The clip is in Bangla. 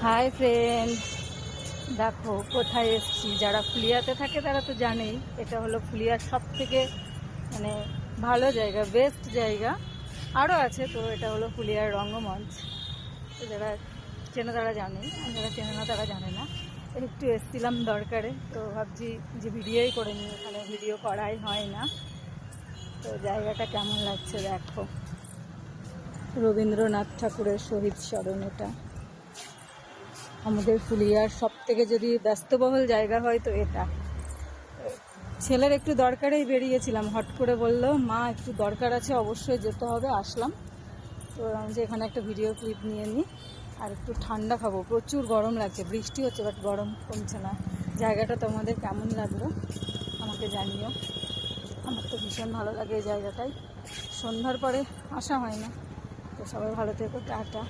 হাই ফ্রেন্ড, দেখো কোথায় এসেছি। যারা ফুলিয়াতে থাকে তারা তো জানেই এটা হলো ফুলিয়ার সব থেকে মানে ভালো জায়গা, বেস্ট জায়গা। আরও আছে, তো এটা হলো ফুলিয়ার রঙ্গমঞ্চ। তো যারা চেনে তারা জানে, আর যারা চেনে না তারা জানে না। একটু এসেছিলাম দরকারে, তো ভাবছি যে ভিডিওই করে নিই, এখানে ভিডিও করাই হয় না। তো জায়গাটা কেমন লাগছে দেখো, রবীন্দ্রনাথ ঠাকুরের শহীদ স্মরণ। এটা আমাদের ফুলিয়ার সব থেকে যদি ব্যস্তবহুল জায়গা হয় তো এটা। ছেলের একটু দরকারেই বেরিয়েছিলাম, হট করে বললো মা একটু দরকার আছে, অবশ্যই যেতে হবে, আসলাম। তো আমি যে এখানে একটা ভিডিও ক্লিপ নিয়ে নিই, আর একটু ঠান্ডা খাবো। প্রচুর গরম লাগছে, বৃষ্টি হচ্ছে বাট গরম কমছে না। জায়গাটা তোমাদের কেমন লাগলো আমাকে জানিও। আমার তো ভীষণ ভালো লাগে এই জায়গাটায়। সন্ধ্যার পরে আসা হয় না। তো সবাই ভালো থেকো, টাটা।